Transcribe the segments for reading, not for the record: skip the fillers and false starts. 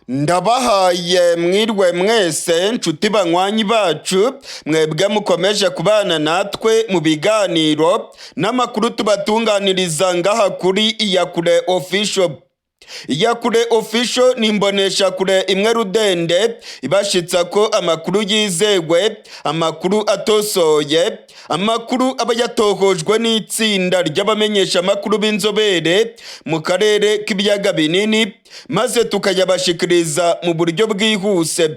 Ndabahaye mwirwe mwese nshuti banywanyi bacu mwebwe mukomeje kubana natwe mu biganiro n'amakuru tubatunganiriza ngaha kuri Iyakure Official. Iyakure Official ni imbonesha kure imwe rudende ibashitsa ko amakuru yizegwe, amakuru atosoye, amakuru aba yatohojwe n'itsinda ry'abamenyesha amakuru b'inzobere mu karere k'ibiyaga binini, maze tukayabashikiriza mu buryo bwihuse.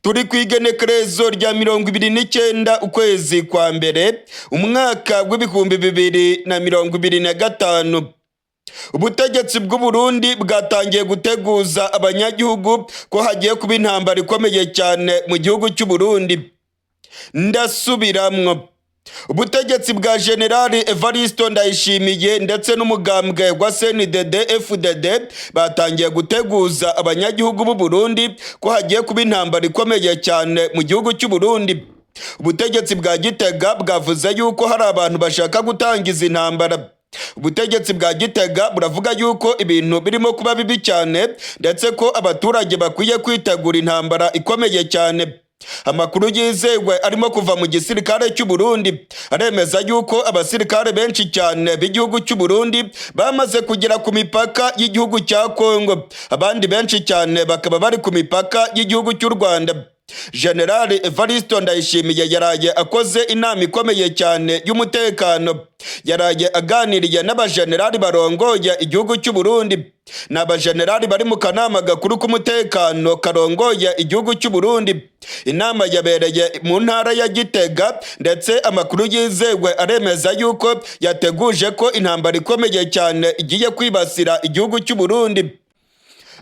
Turi kwigenekerezo rya 29 ukwezi kwa mbere umwaka w'ibihumbi 2025. Ubutegetsi bw'u Burundi bwatangiye guteguza abanyagihugu ko hagiye kuba intambara ikomeye cyane mu gihugu cy'u Burundi. Ndasubiramwo. Ubutegetsi bwa General Burundi Ndayishimiye ndetse n'umugambwe wa CNDD-FDD batangiye guteguza abanyagihugu b'u Burundi ko hagiye kuba intambara ikomeye cyane mu gihugu cy'u Burundi. Ubutegetsi bwa Gitega bwavuze yuko hari abantu bashaka gutangiza intambara. Ubutegetsi bwa Gitega buravuga yuko ibintu birimo kuba bibi cyane ndetse ko abaturage bakwiye kwitegura intambara ikomeye cyane. Amakuru yizewe arimo kuva mu gisirikare cy'u Burundi aremeza yuko abasirikare benshi cyane b'igihugu cy'u Burundi bamaze kugera ku mipaka y'igihugu cya Kongo, abandi benshi cyane bakaba bari ku mipaka y'igihugu cy'u Rwanda. General Burundi Ndayishimiye yaraye akoze inama ikomeye cyane y'umutekano, yaraye aganiriye n'abajenerali barongoye igihugu cy'u Burundi. N'abajenerali bari mu kanama gakuru k'umutekano karongoye igihugu cy'u Burundi. Inama yabereye mu ntara ya Gitega ndetse amakuru yizewe aremeza yuko yateguje ko intambara ikomeye cyane igiye kwibasira igihugu cy'u Burundi.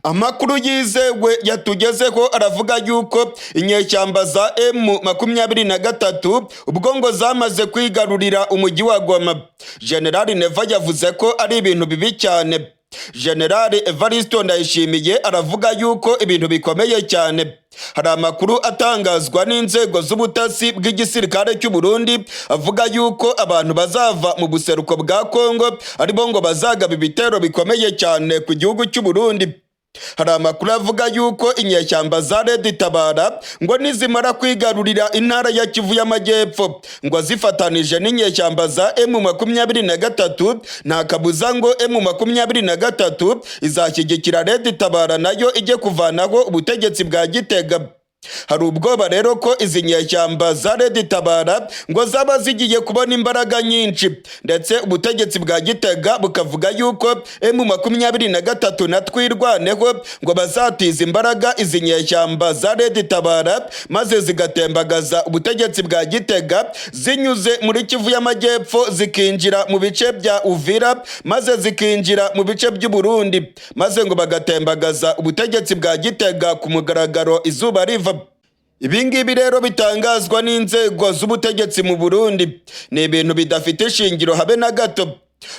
Amakuru yizewe yatugezeho aravuga yuko inyeshyamba za M23 ubwo ngo zamaze kwigarurira umujyi wa Goma. General Neva yavuze ko ari ibintu bibi cyane. General Burundi Ndayishimiye aravuga yuko ibintu bikomeye cyane. Hari amakuru atangazwa n'inzego z'ubutasi bw'igisirikare cy'u Burundi avuga yuko abantu bazava mu buseruko bwa Kongo aribo ngo bazagaba ibitero bikomeye cyane ku gihugu cy'u Burundi. Hari amakuru avuga yuko inyeshyamba za Tabara ngo nizimara kwigarurira intara ya Kivu y'Amajyepfo ngo zifatanije n'inyeshyamba za M23 nta kabuza ngo M23 izashyigikira Tabara nayo ijye kuvanaho ubutegetsi bwa Gitega. Hari ubwoba rero ko izi nyeshyamba za Tabara ngo zaba zigiye kubona imbaraga nyinshi, ndetse ubutegetsi bwa Gitega bukavuga yuko M23 na twirwaneho ngo bazatiza imbaraga izi nyeshyamba za Tabara maze zigatembagaza ubutegetsi bwa Gitega zinyuze muri Kivu y'Amajyepfo zikinjira mu bice bya Uvira maze zikinjira mu bice by'u Burundi maze ngo bagatembagaza ubutegetsi bwa Gitega ku mugaragaro izuba riva. Ibingibi rero bitangazwa n'inzego z'ubutegetsi mu Burundi ni ibintu bidafite ishingiro habe na gato.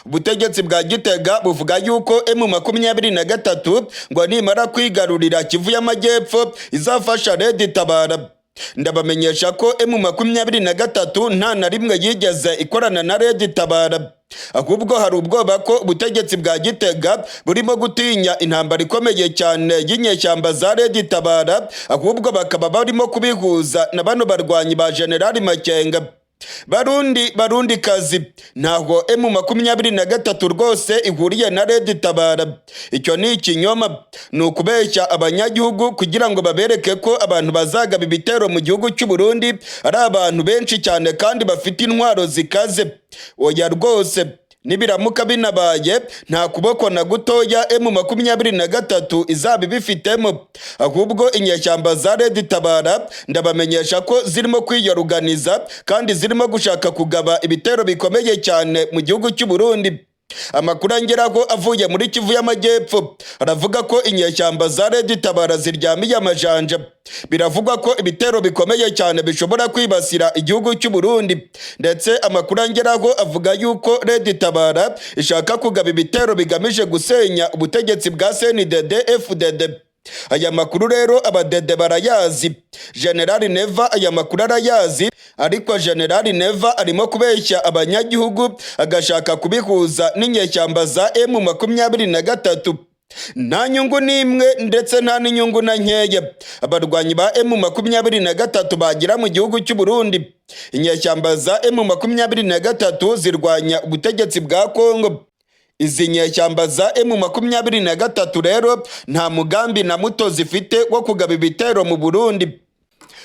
Ubutegetsi bwa Gitega buvuga yuko M23 ngo nimara kwigarurira Kivu y'Amajyepfo izafasha Tabara. Ndabamenyesha ko M23 nta na rimwe yigeze ikorana na Tabara. Ahubwo hari ubwoba ko ubutegetsi bwa Gitega burimo gutinya intambara ikomeye cyane y'inyeshyamba za Tabara, ahubwo bakaba barimo kubihuza na bano barwanyi ba General Makenga. Barundi kazi ntaho M23 rwose ihuriye na Tabara. Icyo ni ikinyoma, ni ukubeshya abanyagihugu kugira ngo babereke ko abantu bazagaba ibitero mu gihugu cy'u Burundi ari abantu benshi cyane kandi bafite intwaro zikaze. Oya rwose, nibiramuka binabaye nta kuboko na gutoya M23 izaba ibifitemo, ahubwo inyeshyamba za Tabara ndabamenyesha ko zirimo kwiyoruganiza kandi zirimo gushaka kugaba ibitero bikomeye cyane mu gihugu cy'u Burundi. Amakuru angeraho avuye muri Kivu y'Amajyepfo aravuga ko inyeshyamba za Tabara ziryamiye amajanja. Biravugwa ko ibitero bikomeye cyane bishobora kwibasira igihugu cy'u Burundi, ndetse amakuru angeraho avuga yuko Tabara ishaka kugaba ibitero bigamije gusenya ubutegetsi bwa CNDD-FDD. Aya makuru rero abadede barayazi. General Neva aya makuru arayazi, ariko General Neva arimo kubeshya abanyagihugu agashaka kubihuza n'inyeshyamba za M23. nta nyungu n'imwe ndetse nta n'inyungu na nkeya abarwanyi ba M23 bagira mu gihugu cy'u Burundi. Inyeshyamba za M23 zirwanya ubutegetsi bwa Kongo. Izi nyeshyamba za M23 rero nta mugambi na muto zifite wo kugaba ibitero mu Burundi.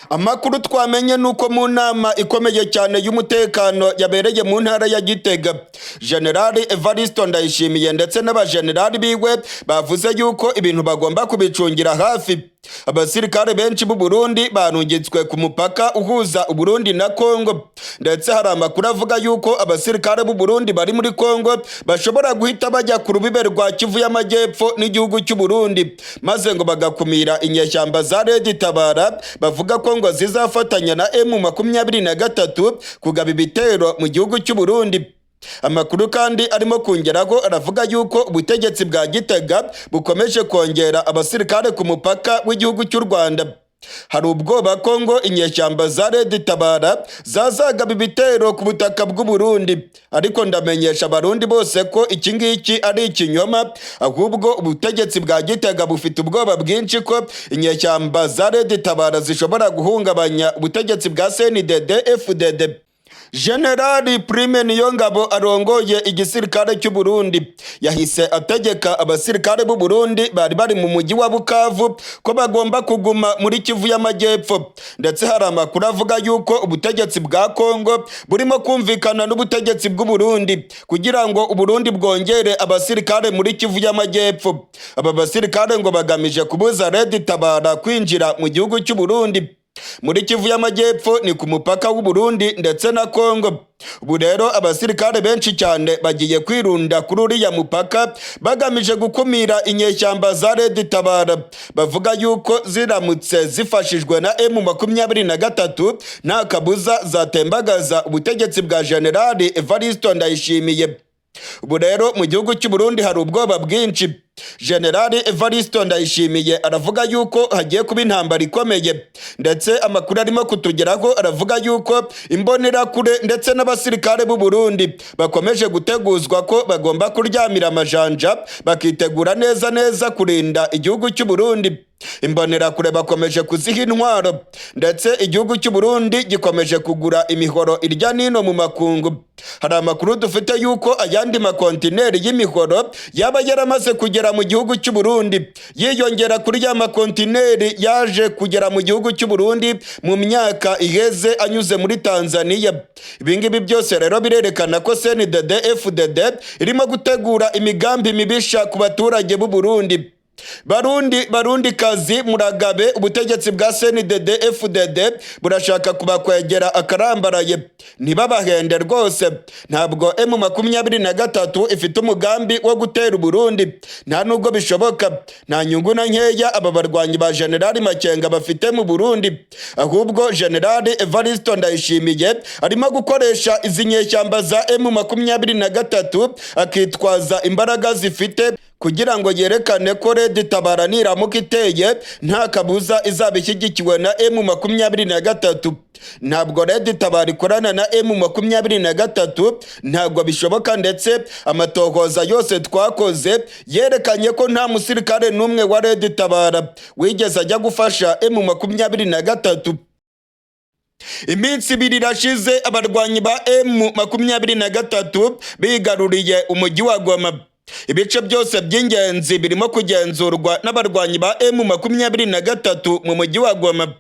Amakuru twamenye nuko mu nama ikomeye cyane y'umutekano yabereye mu ntara ya Gitega, General Evariste Ndayishimiye ndetse n'abajenerali biwe bavuze yuko ibintu bagomba kubicungira hafi. Abasirikare benshi b'u Burundi barungitswe ku mupaka uhuza Burundi na Kongo, ndetse hari amakuru avuga yuko abasirikare b'u Burundi bari muri Kongo bashobora guhita bajya ku rubibe rwa Kivu y'Amajyepfo n'igihugu cy'u Burundi, maze ngo bagakumira inyeshyamba za Tabara bavuga ko ngo zizafatanya na M23 kugaba ibitero mu gihugu cy'u Burundi. Amakuru kandi arimo kongeraho aravuga yuko ubutegetsi bwa Gitega bukomeje kongera abasirikare ku mupaka w'igihugu cy'u Rwanda. Hari ubwoba ko ngo inyeshyamba za Tabara zazagaba ibitero ku butaka bw'u Burundi, ariko ndamenyesha abarundi bose ko iki ngiki ari ikinyoma, ahubwo ubutegetsi bwa Gitega bufite ubwoba bwinshi ko inyeshyamba za Tabara zishobora guhungabanya ubutegetsi bwa CNDD-FDD. General Prime Niyongabo arongoye igisirikare cy'u Burundi yahise ategeka abasirikare b'u Burundi bari mu mujyi wa Bukavu ko bagomba kuguma muri Kivu y'Amajyepfo, ndetse hari amakuru avuga yuko ubutegetsi bwa Kongo burimo kumvikana n'ubutegetsi bw'u Burundi kugira ngo u Burundi bwongere abasirikare muri Kivu y'Amajyepfo. Aba basirikare ngo bagamije kubuza Tabara kwinjira mu gihugu cy'u Burundi. Muri Kivu y'Amajyepfo ni ku mupaka w'u Burundi ndetse na Kongo. Ubu rero abasirikare benshi cyane bagiye kwirunda kuri uriya mupaka bagamije gukumira inyeshyamba za Tabara. Bavuga yuko ziramutse zifashijwe na M23 nta kabuza zatembagaza ubutegetsi bwa General Evariste Ndayishimiye. Ubu rero mu gihugu cy'u Burundi hari ubwoba bwinshi. General Evariste Ndayishimiye aravuga yuko hagiye kuba intambara ikomeye, ndetse amakuru arimo kutugeraho aravuga yuko imbonerakure ndetse n'abasirikare b'u Burundi bakomeje guteguzwa ko bagomba kuryamira amajanja bakitegura neza kurinda igihugu cy'u Burundi. Imbonerakure bakomeje kuziha intwaro, ndetse igihugu cy'u Burundi gikomeje kugura imihoro irya nino mu makungu. Hari amakuru dufite yuko ayandi makontineri y'imihoro yaba yaramaze kugera mu gihugu cy'u Burundi, yiyongera kuri ya makontineri yaje kugera mu gihugu cy'u Burundi mu myaka iheze anyuze muri Tanzania. Ibingibi byose rero birerekana ko CNDD-FDD irimo gutegura imigambi mibisha ku baturage b'u Burundi. Barundi kazi muragabe, ubutegetsi bwa CNDD-FDD burashaka kubakwegera akarambaraye, ntibabahende rwose. Ntabwo M23 ifite umugambi wo gutera Burundi, nta nubwo bishoboka. Nta nyungu na nkeya aba barwanyi ba General Makenga bafite mu Burundi, ahubwo General Evariste Ndayishimiye arimo gukoresha izi nyeshyamba za M23 akitwaza imbaraga zifite kugira ngo yerekane ko Tabara niramuka iteye nta kabuza izaba ishyigikiwe na M23. Ntabwo Tabara ikorana na M23, ntabwo bishoboka, ndetse amatohoza yose twakoze yerekanye ko nta musirikare n'umwe wa Tabara wigeze ajya gufasha M23. Iminsi ibiri irashize abarwanyi ba M23 bigaruriye umujyi wa Goma. Ibice byose by'ingenzi birimo kugenzurwa n'abarwanyi ba M23 mu mujyi wa Goma.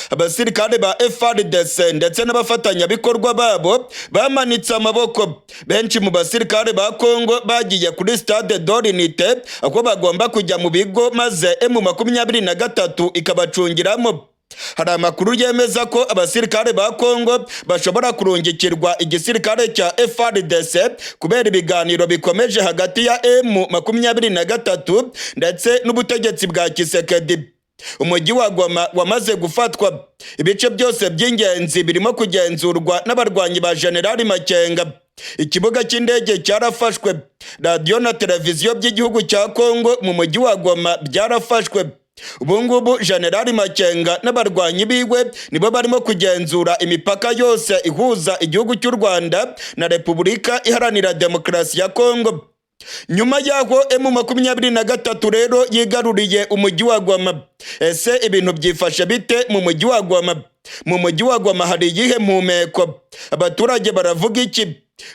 Abasirikare ba FARDC ndetse n'abafatanyabikorwa babo bamanitse amaboko. Benshi mu basirikare ba Kongo bagiye kuri Stade d'Unité aho bagomba kujya mu bigo maze M23 ikabacungiramo. Hari amakuru yemeza ko abasirikare ba Kongo bashobora kurungikirwa igisirikare cya FARDC kubera ibiganiro bikomeje hagati ya M23 ndetse n'ubutegetsi bwa Kisekedi. Umujyi wa Goma wamaze gufatwa. Ibice byose by'ingenzi birimo kugenzurwa n'abarwanyi ba General Makenga. Ikibuga cy'indege cyarafashwe. Radio na televiziyo by'igihugu cya Kongo mu mujyi wa Goma byarafashwe. Ubungubu General Makenga n'abarwanyi biwe nibo barimo kugenzura imipaka yose ihuza igihugu cy'u Rwanda na Repubulika Iharanira Demokarasi ya Kongo. Nyuma yaho M23 rero yigaruriye umujyi wa Goma. Ese ibintu byifashe bite mu mujyi wa Goma? Mu mujyi wa Goma hari iyihe mpumeko? Abaturage baravuga iki?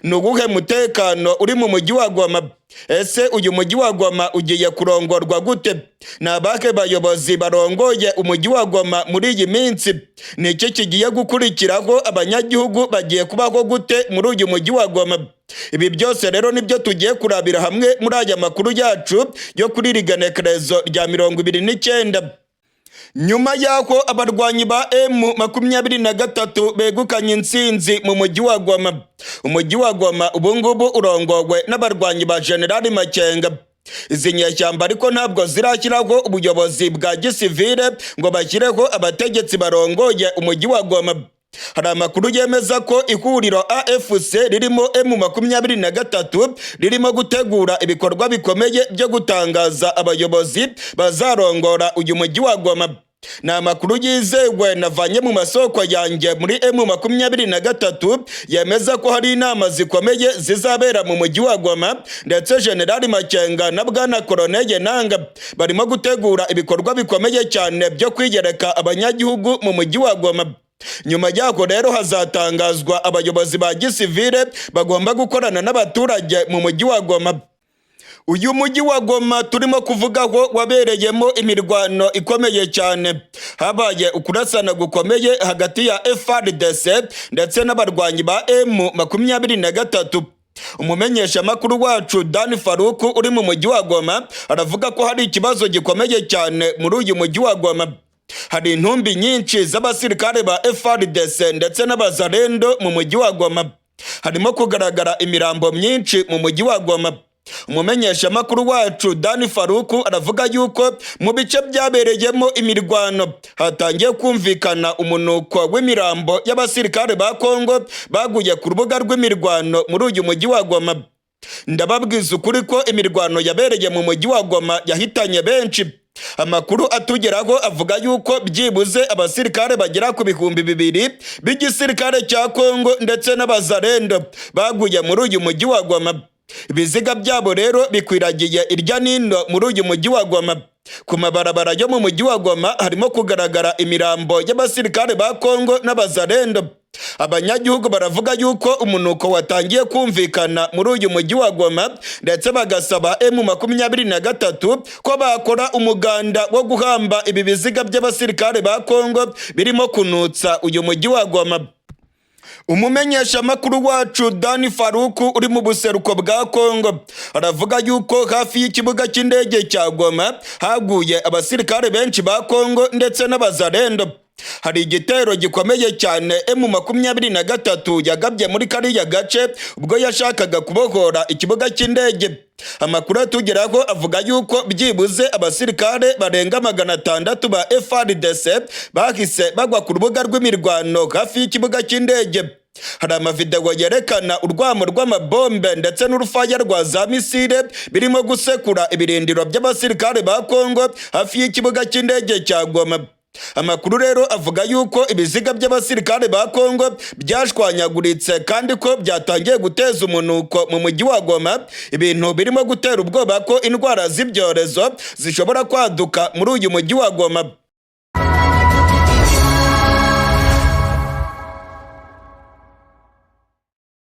Ni uwuhe mutekano uri mu mujyi wa Goma? Ese uyu mujyi wa Goma ugiye kurongorwa gute? Ni abahe bayobozi barongoye umujyi wa Goma muri iyi minsi? Ni iki kigiye gukurikiraho? Abanyagihugu bagiye kubaho gute muri uyu mujyi wa Goma? Ibi byose rero nibyo tugiye kurabira hamwe muri aya makuru yacu yo kuri rigenekerezo rya 29. Nyuma yaho abarwanyi ba M23 begukanye intsinzi mu mujyi wa Goma. Umujyi wa Goma ubungubu urongowe n'abarwanyi ba General Makenga. Izi nyeshyamba ariko ntabwo zirashyiraho ubuyobozi bwa gisivile ngo bashyireho abategetsi barongoye umujyi wa Goma. Hari amakuru yemeza ko ihuriro AFC ririmo M23 ririmo gutegura ibikorwa bikomeye byo gutangaza abayobozi bazarongora uyu mujyi wa Goma. Ni amakuru yizewe navanye mu masoko yanjye muri M23 yemeza ko hari inama zikomeye zizabera mu mujyi wa Goma, ndetse General Makenga na Bwana Koloneli Nanga barimo gutegura ibikorwa bikomeye cyane byo kwigereka abanyagihugu mu mujyi wa Goma. Nyuma yaho rero hazatangazwa abayobozi ba gisivile bagomba gukorana n'abaturage mu mujyi wa Goma. Uyu mujyi wa Goma turimo kuvugaho wabereyemo imirwano ikomeye cyane. Habaye ukurasana gukomeye hagati ya FARDC ndetse n'abarwanyi ba M23. Umumenyesha makuru wacu Dan Faruku uri mu mujyi wa Goma aravuga ko hari ikibazo gikomeye cyane muri uyu mujyi wa Goma. Hari intumbi nyinshi z'abasirikare ba FARDC ndetse n'abazarendo mu mujyi wa Goma. Harimo kugaragara imirambo myinshi mu mujyi wa Goma. Umumenyesha makuru wacu Dan Faruku aravuga yuko mu bice byabereyemo imirwano hatangiye kumvikana umunuko w'imirambo y'abasirikare ba Kongo baguye ku rubuga rw'imirwano muri uyu mujyi wa Goma. Ndababwiza ukuri ko imirwano yabereye mu mujyi wa Goma yahitanye benshi. Amakuru atugeraho avuga yuko byibuze abasirikare bagera ku 2,000 b'igisirikare cya Kongo ndetse n'abazarendo baguye muri uyu mujyi wa Goma. Ibiziga byabo rero bikwiragiye irya nino muri uyu mujyi wa Goma. Ku mabarabara yo mu mujyi wa Goma harimo kugaragara imirambo y'abasirikare ba Kongo n'abazarendo. Abanyagihugu baravuga yuko umunuko watangiye kumvikana muri uyu mujyi wa Goma, ndetse bagasaba M23 ko bakora umuganda wo guhamba ibi biziga by'abasirikare ba Kongo birimo kunutsa uyu mujyi wa Goma. Umumenyesha makuru wacu Dan Faruku uri mu buseruko bwa Kongo aravuga yuko hafi y'ikibuga cy'indege cya Goma haguye abasirikare benshi ba Kongo ndetse n'abazarendo. Hari igitero gikomeye cyane M23 yagabye muri kariya gace ubwo yashakaga kubohora ikibuga cy'indege. Amakuru atugeraho avuga yuko byibuze abasirikare barenga 600 ba FARDC bahise bagwa ku rubuga rw'imirwano hafi y'ikibuga cy'indege. Hari amavideo yerekana urwamo rw'amabombe ndetse n'urufaya rwa za misile birimo gusekura ibirindiro by'abasirikare ba Kongo hafi y'ikibuga cy'indege cya Goma. Amakuru rero avuga yuko ibiziga by'abasirikare ba Kongo byashwanyaguritse kandi ko byatangiye guteza umunuko mu mujyi wa Goma, ibintu birimo gutera ubwoba ko indwara z'ibyorezo zishobora kwaduka muri uyu mujyi wa Goma.